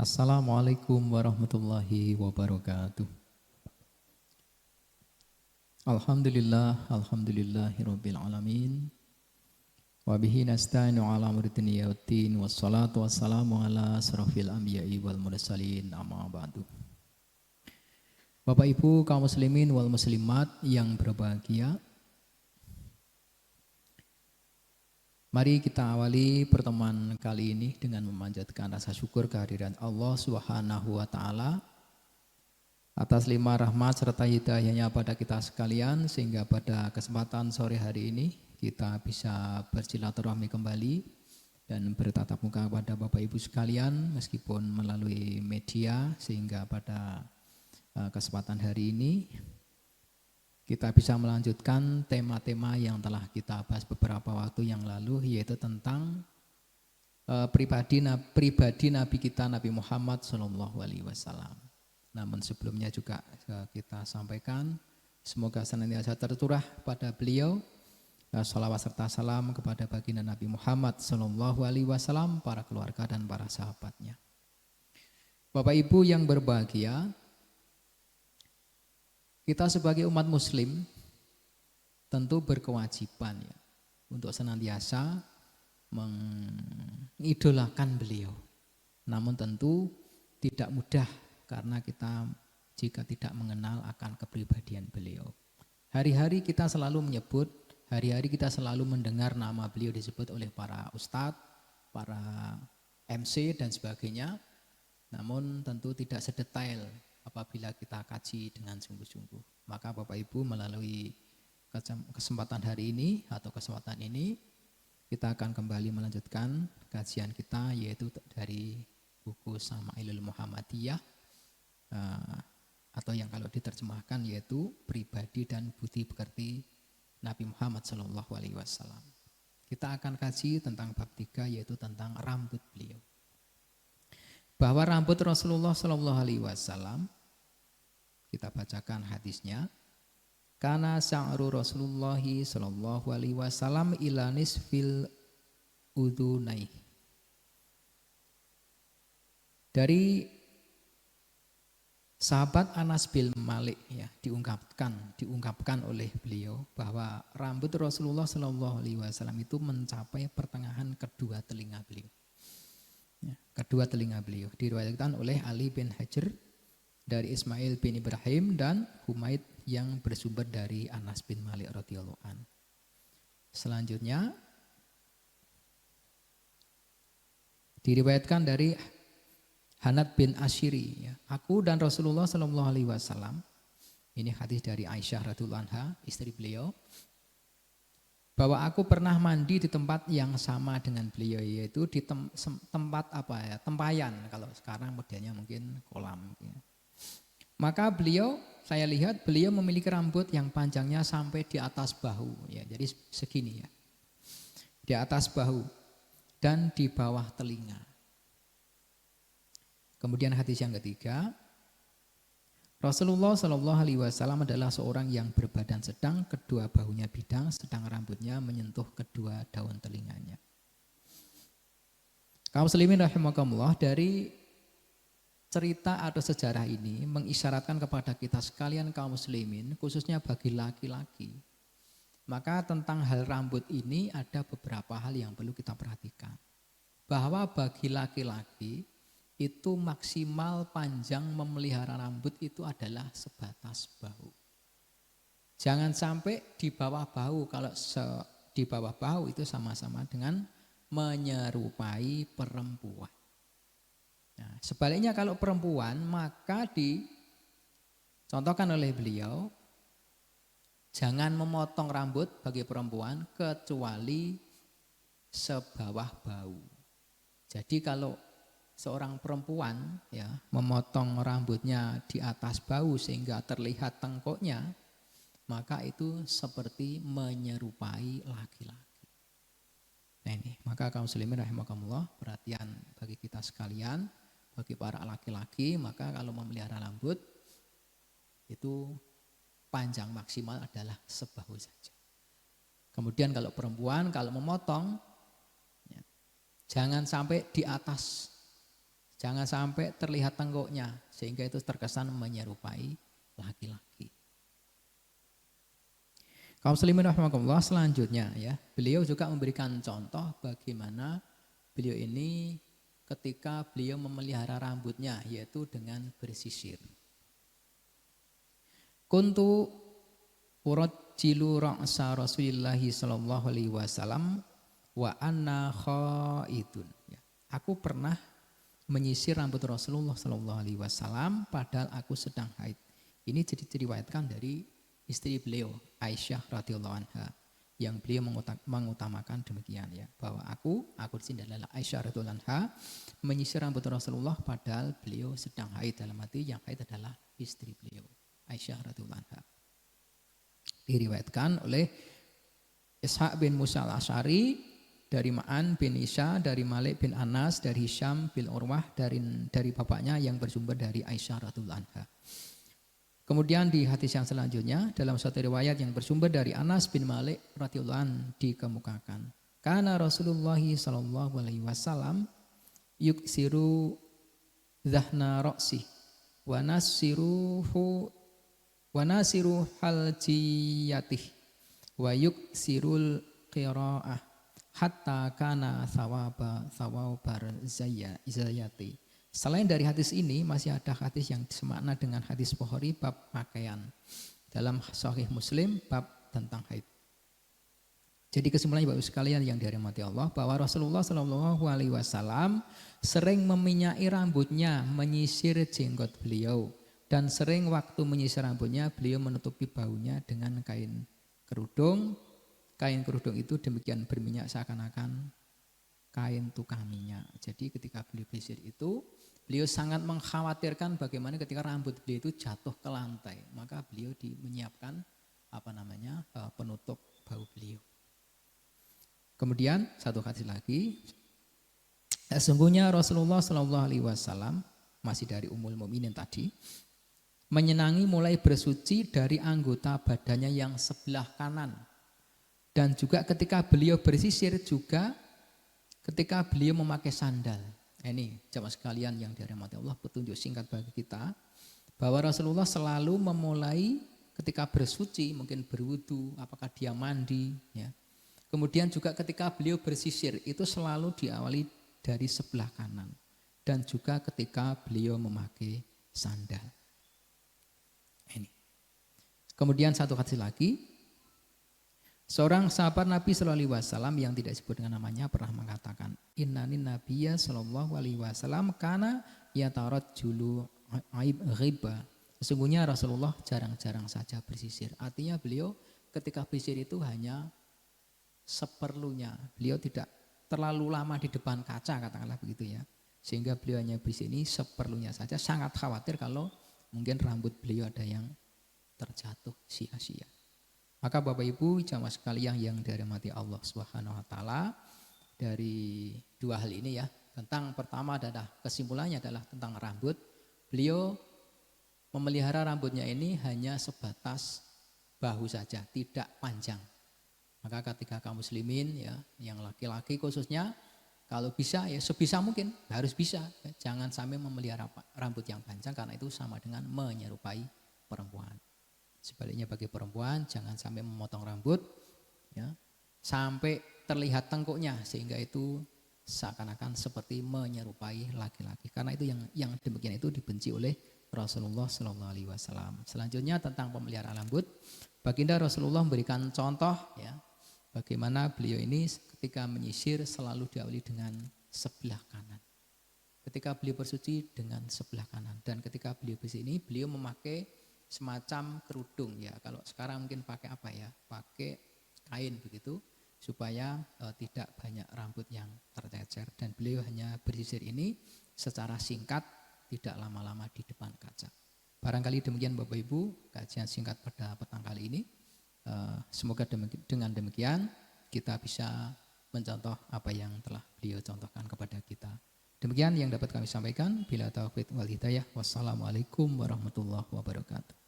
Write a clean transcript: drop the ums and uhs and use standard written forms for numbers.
Assalamualaikum warahmatullahi wabarakatuh. Alhamdulillahirabbil alamin. Wa bihi nasta'inu ala umuri dunya waddin wassalatu wassalamu ala asrofil anbiya'i wal mursalin amma ba'du. Bapak Ibu kaum muslimin wal muslimat yang berbahagia, mari kita awali pertemuan kali ini dengan memanjatkan rasa syukur kehadiran Allah Subhanahu wa taala atas limpah rahmat serta hidayahnya pada kita sekalian, sehingga pada kesempatan sore hari ini kita bisa bersilaturahmi kembali dan bertatap muka kepada Bapak Ibu sekalian meskipun melalui media, sehingga pada kesempatan hari ini kita bisa melanjutkan tema-tema yang telah kita bahas beberapa waktu yang lalu, yaitu tentang pribadi Nabi kita Nabi Muhammad SAW. Namun sebelumnya juga kita sampaikan semoga senantiasa tercurah pada beliau sholawat serta salam kepada baginda Nabi Muhammad SAW, para keluarga dan para sahabatnya. Bapak Ibu yang berbahagia, kita sebagai umat muslim tentu berkewajiban ya untuk senantiasa mengidolakan beliau. Namun tentu tidak mudah karena kita jika tidak mengenal akan kepribadian beliau. Hari-hari kita selalu menyebut, hari-hari kita selalu mendengar nama beliau disebut oleh para ustadz, para MC dan sebagainya. Namun tentu tidak sedetail apabila kita kaji dengan sungguh-sungguh. Maka Bapak Ibu melalui kesempatan hari ini atau kesempatan ini kita akan kembali melanjutkan kajian kita, yaitu dari buku Syama'ilul Muhammadiyah atau yang kalau diterjemahkan yaitu Pribadi dan Budi Pekerti Nabi Muhammad SAW. Kita akan kaji tentang bab 3, yaitu tentang rambut beliau. Bahwa rambut Rasulullah SAW, kita bacakan hadisnya. Kana sa'ru Rasulullah SAW ila nisfil udhunai. Dari sahabat Anas bin Malik ya, diungkapkan oleh beliau bahwa rambut Rasulullah SAW itu mencapai pertengahan kedua telinga beliau. Ya, kedua telinga beliau diriwayatkan oleh Ali bin Hajar dari Ismail bin Ibrahim dan Humaid yang bersumber dari Anas bin Malik radhiyallahu an. Selanjutnya diriwayatkan dari Hanad bin Asyiri ya, aku dan Rasulullah SAW, ini hadis dari Aisyah radhiyallahu anha, istri beliau, bahwa aku pernah mandi di tempat yang sama dengan beliau, yaitu di tempat tempayan, kalau sekarang modelnya mungkin kolam ya. Maka saya lihat beliau memiliki rambut yang panjangnya sampai di atas bahu ya, jadi segini ya, di atas bahu dan di bawah telinga. Kemudian hadis yang ketiga, Rasulullah SAW adalah seorang yang berbadan sedang, kedua bahunya bidang, sedang rambutnya menyentuh kedua daun telinganya. Kaum muslimin rahimakumullah, dari cerita atau sejarah ini mengisyaratkan kepada kita sekalian kaum muslimin, khususnya bagi laki-laki. Maka tentang hal rambut ini ada beberapa hal yang perlu kita perhatikan. Bahwa bagi laki-laki itu maksimal panjang memelihara rambut itu adalah sebatas bahu. Jangan sampai di bawah bahu, kalau di bawah bahu itu sama-sama dengan menyerupai perempuan. Nah, sebaliknya kalau perempuan maka dicontohkan oleh beliau, jangan memotong rambut bagi perempuan kecuali sebawah bahu. Jadi kalau seorang perempuan ya memotong rambutnya di atas bahu sehingga terlihat tengkuknya, maka itu seperti menyerupai laki-laki. Nah ini, maka kaum muslimin rahimakumullah, perhatian bagi kita sekalian, bagi para laki-laki, maka kalau memelihara rambut itu panjang maksimal adalah sebahu saja. Kemudian kalau perempuan kalau memotong ya, jangan sampai di atas Jangan sampai terlihat tengkuknya sehingga itu terkesan menyerupai laki-laki. Kaum muslimin rahimakumullah, selanjutnya ya, beliau juga memberikan contoh bagaimana beliau ini ketika beliau memelihara rambutnya, yaitu dengan bersisir. Kuntu urajjilu ra'sa Rasulillahi sallallahu alaihi wasallam wa anna khaidun. Ya, aku pernah menyisir rambut Rasulullah sallallahu alaihi wasallam padahal aku sedang haid. Ini jadi diriwayatkan dari istri beliau Aisyah radhiyallahu anha, yang beliau mengutamakan demikian ya, bahwa aku di sini adalah Aisyah radhiyallahu anha menyisir rambut Rasulullah padahal beliau sedang haid, dalam arti yang haid adalah istri beliau Aisyah radhiyallahu anha. Diriwayatkan oleh Ishaq bin Musa al-Asy'ari, dari Ma'an bin Isya, dari Malik bin Anas, dari Hisham bin Urwah, dari bapaknya yang bersumber dari Aisyah radhiyallahu anha. Kemudian di hadis yang selanjutnya dalam suatu riwayat yang bersumber dari Anas bin Malik radhiyallahu anhu dikemukakan, karena Rasulullah sallallahu alaihi wasallam yuksiru dhahna ra'si wa nasiru haljiyatih wa yuksirul qira'ah hatta kana thawabar zayati. Selain dari hadis ini masih ada hadis yang semakna dengan hadis Bukhari bab pakaian. Dalam Sahih Muslim bab tentang haid. Jadi kesimpulannya Bapak sekalian yang dirahmati Allah, bahwa Rasulullah Shallallahu alaihi wasallam sering meminyaki rambutnya, menyisir jenggot beliau, dan sering waktu menyisir rambutnya beliau menutupi baunya dengan kain kerudung. Kain kerudung itu demikian berminyak seakan-akan kain tukang minyak. Jadi ketika beliau bersisir itu, beliau sangat mengkhawatirkan bagaimana ketika rambut beliau itu jatuh ke lantai, maka beliau menyiapkan penutup bau beliau. Kemudian satu hadis lagi, sesungguhnya Rasulullah Shallallahu alaihi wasallam, masih dari Ummul Mukminin tadi, menyenangi mulai bersuci dari anggota badannya yang sebelah kanan, dan juga ketika beliau bersisir juga ketika beliau memakai sandal. Ini jamaah sekalian yang dirahmati Allah, petunjuk singkat bagi kita bahwa Rasulullah selalu memulai ketika bersuci, mungkin berwudu, apakah dia mandi ya. Kemudian juga ketika beliau bersisir itu selalu diawali dari sebelah kanan, dan juga ketika beliau memakai sandal. Ini. Kemudian satu hadis lagi, seorang sahabat Nabi Sallallahu Alaihi Wasallam yang tidak disebut dengan namanya pernah mengatakan, Innani Nabiyya Sallallahu Alaihi Wasallam kana yatarajjulu ghiba. Sesungguhnya Rasulullah jarang-jarang saja bersisir. Artinya beliau ketika bersisir itu hanya seperlunya. Beliau tidak terlalu lama di depan kaca, katakanlah begitu ya. Sehingga beliau hanya bersisir ini seperlunya saja. Sangat khawatir kalau mungkin rambut beliau ada yang terjatuh sia-sia. Maka Bapak Ibu jamaah sekalian yang dirahmati Allah Subhanahu wa taala, dari dua hal ini ya, tentang pertama adalah kesimpulannya adalah tentang rambut. Beliau memelihara rambutnya ini hanya sebatas bahu saja, tidak panjang. Maka ketika kaum muslimin ya, yang laki-laki khususnya, kalau bisa ya sebisa mungkin harus bisa ya, jangan sampai memelihara rambut yang panjang karena itu sama dengan menyerupai perempuan. Sebaliknya bagi perempuan jangan sampai memotong rambut ya, sampai terlihat tengkuknya sehingga itu seakan-akan seperti menyerupai laki-laki. Karena itu yang demikian itu dibenci oleh Rasulullah Sallallahu Alaihi Wasallam. Selanjutnya tentang pemeliharaan rambut, baginda Rasulullah memberikan contoh ya, bagaimana beliau ini ketika menyisir selalu diawali dengan sebelah kanan. Ketika beliau bersuci dengan sebelah kanan, dan ketika beliau bersih ini beliau memakai semacam kerudung ya. Kalau sekarang mungkin pakai apa ya? Pakai kain begitu supaya tidak banyak rambut yang tercecer, dan beliau hanya bersisir ini secara singkat, tidak lama-lama di depan kaca. Barangkali demikian Bapak Ibu kajian singkat pada petang kali ini. Semoga dengan demikian kita bisa mencontoh apa yang telah beliau contohkan kepada kita. Demikian yang dapat kami sampaikan. Bila taufiq wal hidayah. Wassalamualaikum warahmatullahi wabarakatuh.